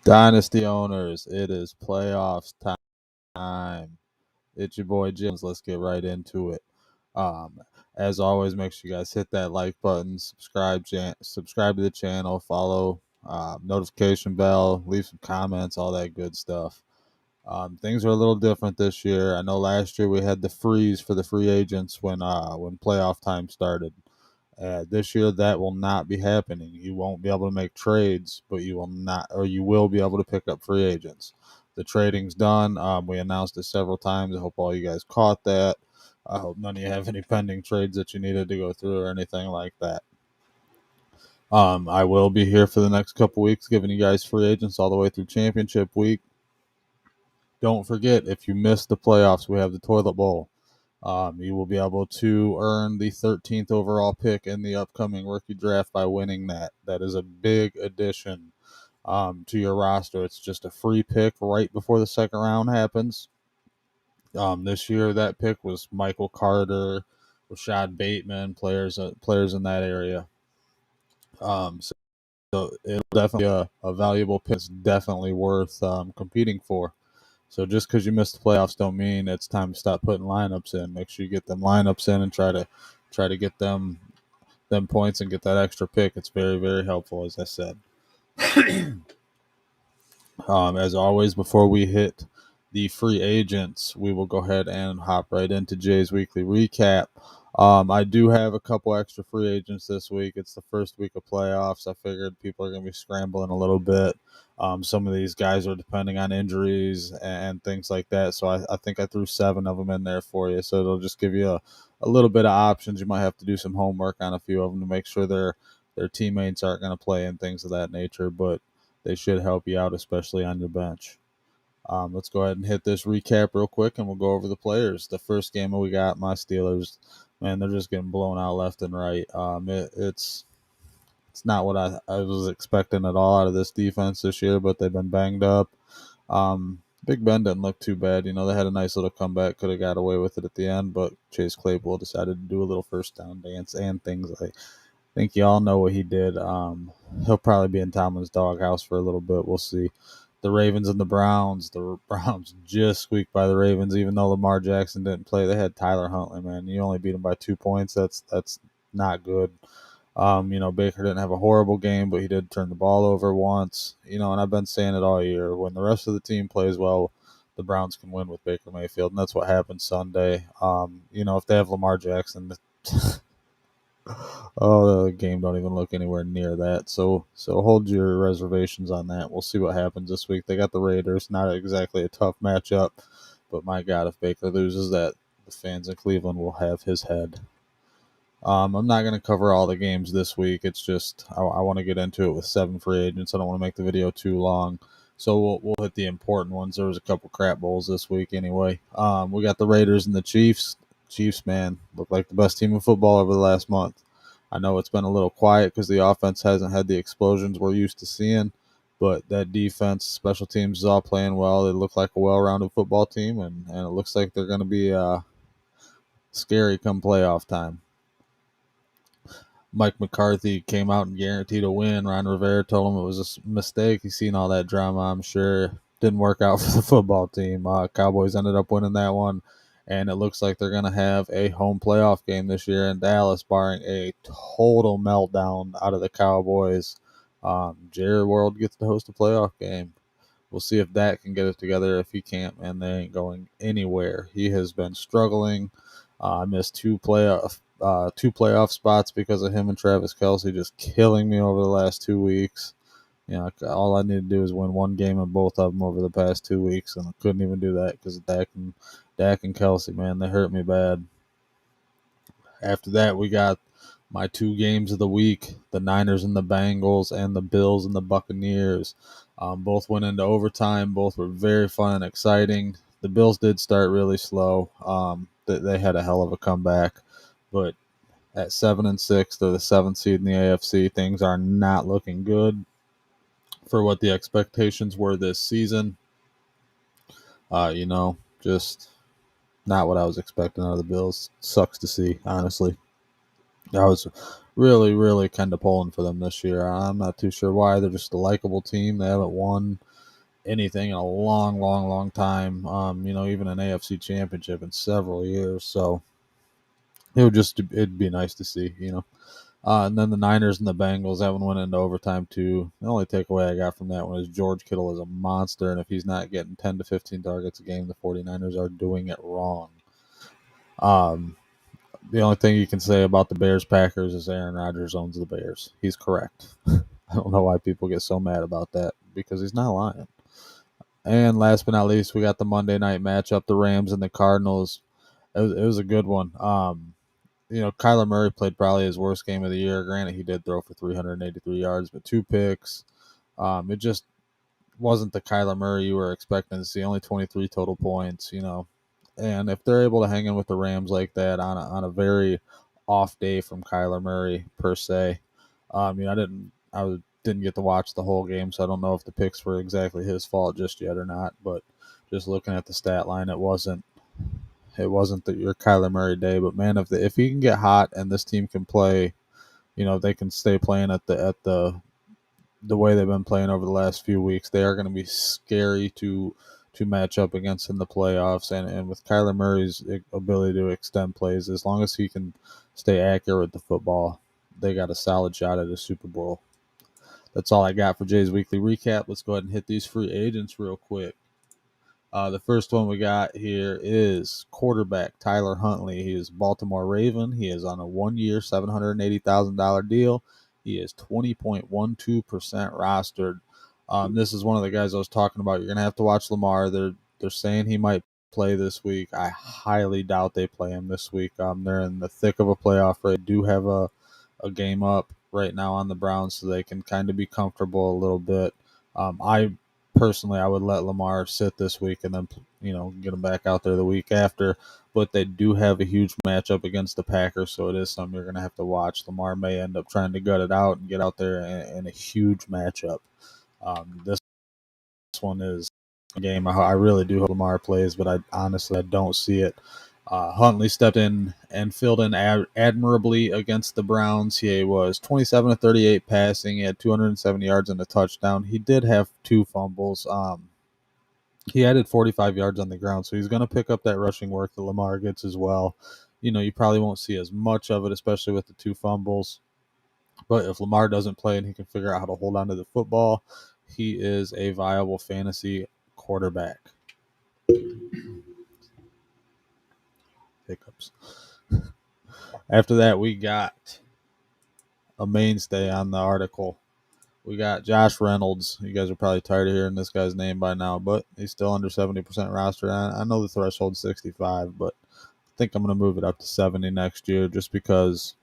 Dynasty owners, it is playoffs time. It's your boy James. Let's get right into it. Um, as always, make sure you guys hit that like button, subscribe to the channel, follow, notification bell, leave some comments, all that good stuff. Things are a little different this year. I know last year we had the freeze for the free agents when playoff time started. This year, that will not be happening. You won't be able to make trades, but you will be able to pick up free agents. The trading's done. We announced it several times. I hope all you guys caught that. I hope none of you have any pending trades that you needed to go through or anything like that. I will be here for the next couple weeks, giving you guys free agents all the way through championship week. Don't forget, if you missed the playoffs, we have the toilet bowl. You will be able to earn the 13th overall pick in the upcoming rookie draft by winning that. That is a big addition to your roster. It's just a free pick right before the second round happens. This year, that pick was Michael Carter, Rashad Bateman, players in that area. So it'll definitely be a valuable pick. It's definitely worth competing for. So just because you missed the playoffs don't mean it's time to stop putting lineups in. Make sure you get them lineups in and try to get them points and get that extra pick. It's very, very helpful, as I said. As always, before we hit the free agents, we will go ahead and hop right into Jay's weekly recap. I do have a couple extra free agents this week. It's the first week of playoffs. I figured people are going to be scrambling a little bit. Some of these guys are depending on injuries and things like that. So I think I threw 7 of them in there for you. So it'll just give you a little bit of options. You might have to do some homework on a few of them to make sure their teammates aren't going to play and things of that nature. But they should help you out, especially on your bench. Let's go ahead and hit this recap real quick, and we'll go over the players. The first game we got, my Steelers, man, they're just getting blown out left and right. It's not what I was expecting at all out of this defense this year, but they've been banged up. Big Ben didn't look too bad. You know, they had a nice little comeback, could have got away with it at the end, but Chase Claypool decided to do a little first down dance and things like. I think y'all know what he did. He'll probably be in Tomlin's doghouse for a little bit. We'll see. The Ravens and the Browns. The Browns just squeaked by the Ravens, even though Lamar Jackson didn't play. They had Tyler Huntley, man. You only beat him by 2 points. That's not good. Baker didn't have a horrible game, but he did turn the ball over once. And I've been saying it all year. When the rest of the team plays well, the Browns can win with Baker Mayfield, and that's what happened Sunday. If they have Lamar Jackson, oh, the game don't even look anywhere near that. So hold your reservations on that. We'll see what happens this week. They got the Raiders, not exactly a tough matchup, but my God, if Baker loses, that the fans in Cleveland will have his head. I'm not going to cover all the games this week. It's just I want to get into it with 7 free agents. I don't want to make the video too long. So we'll hit the important ones. There was a couple crap bowls this week anyway. We got the Raiders and the Chiefs. Chiefs, man, look like the best team in football over the last month. I know it's been a little quiet because the offense hasn't had the explosions we're used to seeing, but that defense, special teams is all playing well. They look like a well-rounded football team, and it looks like they're going to be scary come playoff time. Mike McCarthy came out and guaranteed a win. Ron Rivera told him it was a mistake. He's seen all that drama, I'm sure. Didn't work out for the football team. Cowboys ended up winning that one, and it looks like they're going to have a home playoff game this year in Dallas, barring a total meltdown out of the Cowboys. Jerry World gets to host a playoff game. We'll see if Dak can get it together. If he can't, man, they ain't going anywhere. He has been struggling. Missed two playoff spots because of him and Travis Kelce just killing me over the last 2 weeks. All I need to do is win one game in both of them over the past 2 weeks, and I couldn't even do that because Dak and Kelce, man, they hurt me bad. After that, we got my 2 games of the week: the Niners and the Bengals, and the Bills and the Buccaneers. Both went into overtime. Both were very fun and exciting. The Bills did start really slow. They had a hell of a comeback, but at 7-6, they're the 7th seed in the AFC. Things are not looking good for what the expectations were this season. Just not what I was expecting out of the Bills. Sucks to see, honestly. I was really, really kind of pulling for them this year. I'm not too sure why. They're just a likable team. They haven't won anything in a long, long, long time. Even an AFC championship in several years. So it'd be nice to see, and then the Niners and the Bengals, that one went into overtime too. The only takeaway I got from that one is George Kittle is a monster, and if he's not getting 10 to 15 targets a game, the 49ers are doing it wrong. The only thing you can say about the Bears-Packers is Aaron Rodgers owns the Bears. He's correct. I don't know why people get so mad about that, because he's not lying. And last but not least, we got the Monday night matchup, the Rams and the Cardinals. It was a good one. Kyler Murray played probably his worst game of the year. Granted, he did throw for 383 yards, but 2 picks. It just wasn't the Kyler Murray you were expecting to see. Only 23 total points, And if they're able to hang in with the Rams like that on a very off day from Kyler Murray per se, I didn't get to watch the whole game, so I don't know if the picks were exactly his fault just yet or not. But just looking at the stat line, it wasn't your Kyler Murray day. But man, if he can get hot and this team can play, they can stay playing at the way they've been playing over the last few weeks, they are going to be scary to match up against in the playoffs. And with Kyler Murray's ability to extend plays, as long as he can stay accurate with the football, they got a solid shot at a Super Bowl. That's all I got for Jay's weekly recap. Let's go ahead and hit these free agents real quick. The first one we got here is quarterback Tyler Huntley. He is Baltimore Raven. He is on a 1-year, $780,000 deal. He is 20.12% rostered. This is one of the guys I was talking about. You're going to have to watch Lamar. They're saying he might play this week. I highly doubt they play him this week. They're in the thick of a playoff race. They do have a game up right now on the Browns, so they can kind of be comfortable a little bit. Personally, I would let Lamar sit this week and then, get him back out there the week after. But they do have a huge matchup against the Packers, so it is something you're going to have to watch. Lamar may end up trying to gut it out and get out there in a huge matchup. This one is a game I really do hope Lamar plays, but I don't see it. Huntley stepped in and filled in admirably against the Browns. He was 27 to 38 passing. He had 270 yards and a touchdown. He did have 2 fumbles. He added 45 yards on the ground, so he's going to pick up that rushing work that Lamar gets as well. You probably won't see as much of it, especially with the 2 fumbles. But if Lamar doesn't play and he can figure out how to hold on to the football, he is a viable fantasy quarterback. Hiccups. After that, we got a mainstay on the article. We got Josh Reynolds. You guys are probably tired of hearing this guy's name by now, but he's still under 70% roster. I know the threshold's 65, but I think I'm going to move it up to 70 next year just because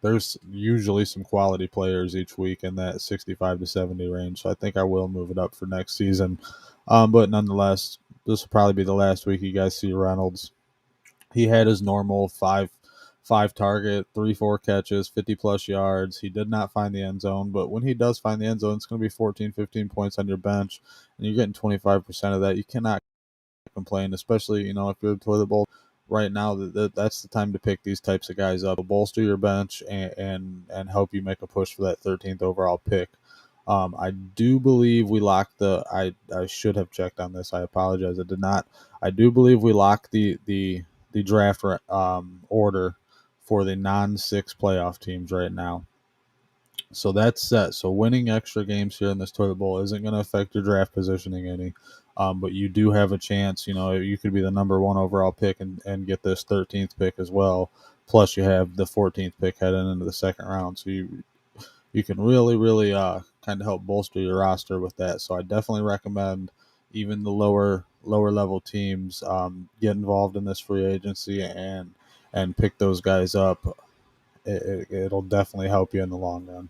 there's usually some quality players each week in that 65 to 70 range. So I think I will move it up for next season. But nonetheless, this will probably be the last week you guys see Reynolds. He had his normal five target, 3-4 catches, 50-plus yards. He did not find the end zone, but when he does find the end zone, it's going to be 14, 15 points on your bench, and you're getting 25% of that. You cannot complain, especially, if you're a toilet bowl right now. That's the time to pick these types of guys up, bolster your bench, and help you make a push for that 13th overall pick. I do believe we locked I should have checked on this. I apologize. I did not. I do believe we locked the draft order for the non-6 playoff teams right now. So that's set. So winning extra games here in this toilet bowl isn't going to affect your draft positioning any. But you do have a chance. You could be the number 1 overall pick and get this 13th pick as well. Plus you have the 14th pick heading into the second round. So you can really, really kind of help bolster your roster with that. So I definitely recommend even the lower level teams get involved in this free agency and pick those guys up. It'll definitely help you in the long run.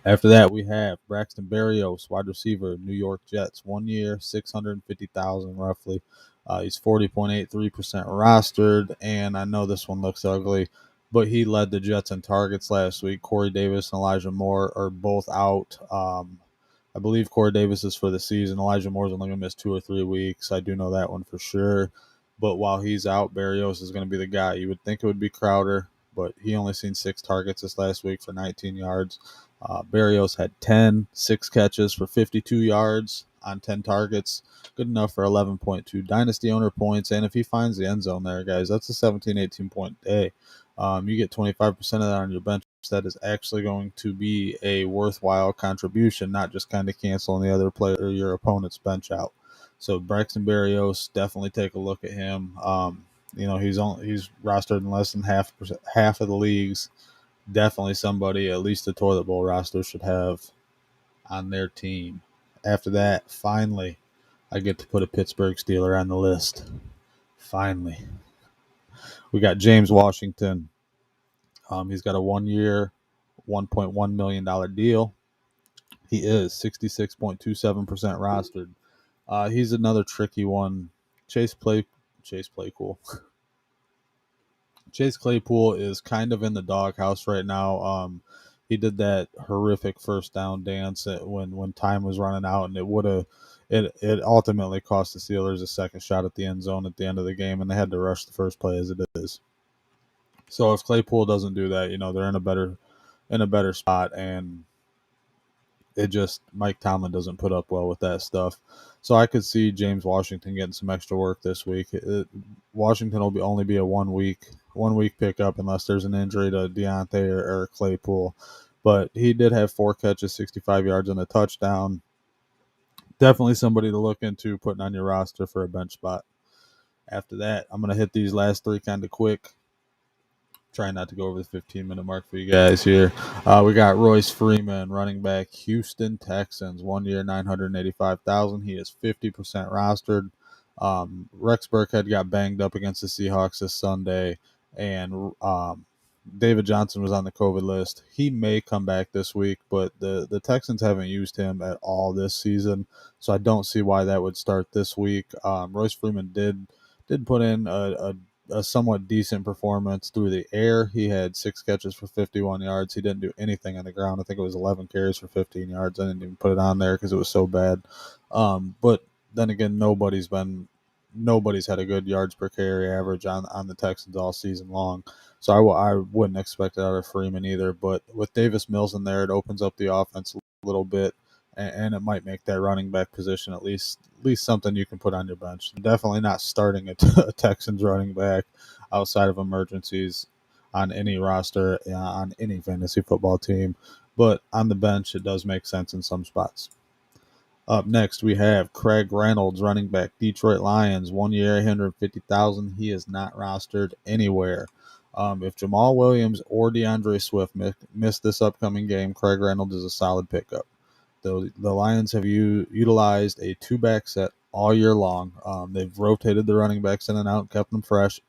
After that, we have Braxton Barrios, wide receiver, New York Jets, 1 year, $650,000 roughly. He's 40.83% rostered, and I know this one looks ugly, but he led the Jets in targets last week. Corey Davis and Elijah Moore are both out. I believe Corey Davis is for the season. Elijah Moore's only going to miss 2 or 3 weeks. I do know that one for sure. But while he's out, Barrios is going to be the guy. You would think it would be Crowder, but he only seen 6 targets this last week for 19 yards. Barrios had 6 catches for 52 yards on 10 targets. Good enough for 11.2 dynasty owner points. And if he finds the end zone there, guys, that's a 17, 18 point day. You get 25% of that on your bench. That is actually going to be a worthwhile contribution, not just kind of canceling the other player or your opponent's bench out. So Braxton Barrios, definitely take a look at him. He's rostered in less than half of the leagues. Definitely somebody at least the toilet bowl roster should have on their team. After that, finally, I get to put a Pittsburgh Steeler on the list. Finally, we got James Washington. He's got a 1-year, $1.1 million deal. He is 66.27% rostered. He's another tricky one. Chase Claypool. Chase Claypool is kind of in the doghouse right now. He did that horrific first down dance when time was running out, and it ultimately cost the Steelers a second shot at the end zone at the end of the game, and they had to rush the first play as it is. So if Claypool doesn't do that, they're in a better spot, and Mike Tomlin doesn't put up well with that stuff. So I could see James Washington getting some extra work this week. Washington will only be a 1 week pickup unless there's an injury to Deontay or Claypool. But he did have 4 catches, 65 yards, and a touchdown. Definitely somebody to look into putting on your roster for a bench spot. After that, I'm going to hit these last 3 kind of quick. Trying not to go over the 15-minute mark for you guys here. We got Royce Freeman, running back, Houston Texans, 1 year, $985,000. He is 50% rostered. Rex Burkhead got banged up against the Seahawks this Sunday, and David Johnson was on the COVID list. He may come back this week, but the Texans haven't used him at all this season, so I don't see why that would start this week. Royce Freeman did put in a somewhat decent performance through the air. He had 6 catches for 51 yards. He didn't do anything on the ground. I think it was 11 carries for 15 yards. I didn't even put it on there because it was so bad. But then again, nobody's had a good yards per carry average on the Texans all season long. So I wouldn't expect it out of Freeman either. But with Davis Mills in there, it opens up the offense a little bit, and it might make that running back position at least something you can put on your bench. Definitely not starting a Texans running back outside of emergencies on any roster, on any fantasy football team. But on the bench, it does make sense in some spots. Up next, we have Craig Reynolds, running back, Detroit Lions, 1 year, $150,000. He is not rostered anywhere. If Jamal Williams or DeAndre Swift miss this upcoming game, Craig Reynolds is a solid pickup. The Lions have utilized a 2-back set all year long. They've rotated the running backs in and out and kept them fresh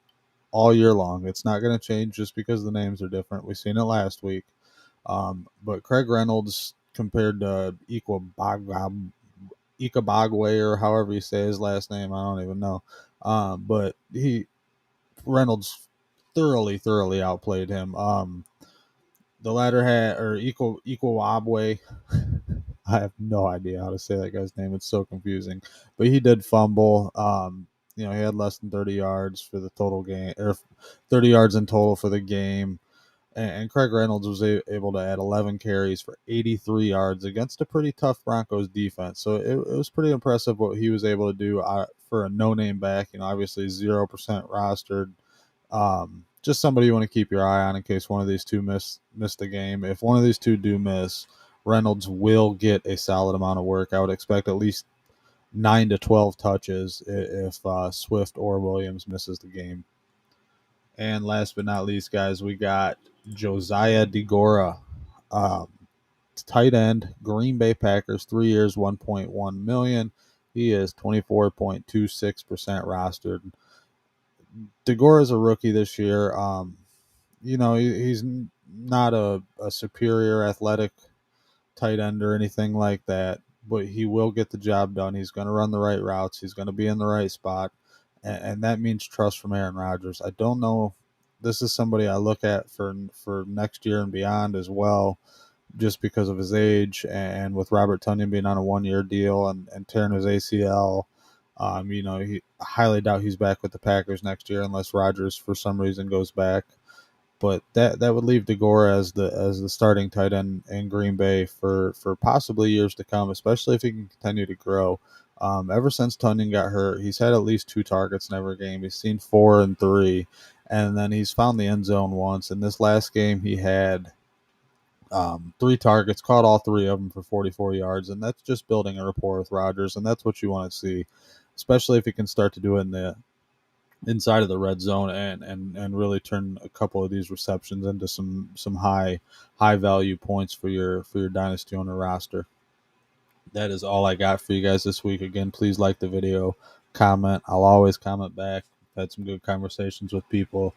all year long. It's not going to change just because the names are different. We've seen it last week. But Craig Reynolds, compared to Ikabagwe, or however you say his last name, I don't even know. But Reynolds thoroughly outplayed him. The latter had, or Ikawabwe, I have no idea how to say that guy's name. It's so confusing. But he did fumble. He had less than 30 yards for the total game, or 30 yards in total for the game. And Craig Reynolds was able to add 11 carries for 83 yards against a pretty tough Broncos defense. So it was pretty impressive what he was able to do for a no-name back. Obviously 0% rostered. Just somebody you want to keep your eye on in case one of these two miss the game. If one of these two do miss, Reynolds will get a solid amount of work. I would expect at least 9 to 12 touches if Swift or Williams misses the game. And last but not least, guys, we got Josiah De Gora, tight end, Green Bay Packers, 3 years, $1.1 million. He is 24.26% rostered. De Gora is a rookie this year. He's not a superior athletic tight end or anything like that, but he will get the job done. He's going to run the right routes. He's going to be in the right spot, and that means trust from Aaron Rodgers. I don't know. This is somebody I look at for next year and beyond as well, just because of his age, and with Robert Tonyan being on a 1-year deal and tearing his ACL. He highly doubt he's back with the Packers next year unless Rodgers for some reason goes back. But that would leave De Gora as the starting tight end in Green Bay for possibly years to come, especially if he can continue to grow. Ever since Tunyon got hurt, he's had at least 2 targets in every game. He's seen 4 and 3, and then he's found the end zone once. In this last game, he had 3 targets, caught all 3 of them for 44 yards, and that's just building a rapport with Rodgers, and that's what you want to see, especially if he can start to do it in the inside of the red zone and really turn a couple of these receptions into some high value points for your dynasty owner roster. That is all I got for you guys this week. Again, please like the video, comment. I'll always comment back. Had some good conversations with people.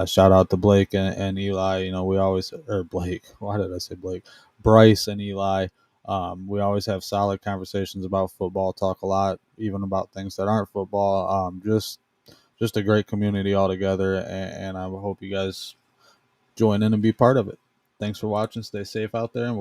Shout out to Blake and Eli. You know, we always, or Blake. Why did I say Blake? Bryce and Eli. We always have solid conversations about football. Talk a lot, even about things that aren't football. Just a great community altogether, and I hope you guys join in and be part of it. Thanks for watching. Stay safe out there. And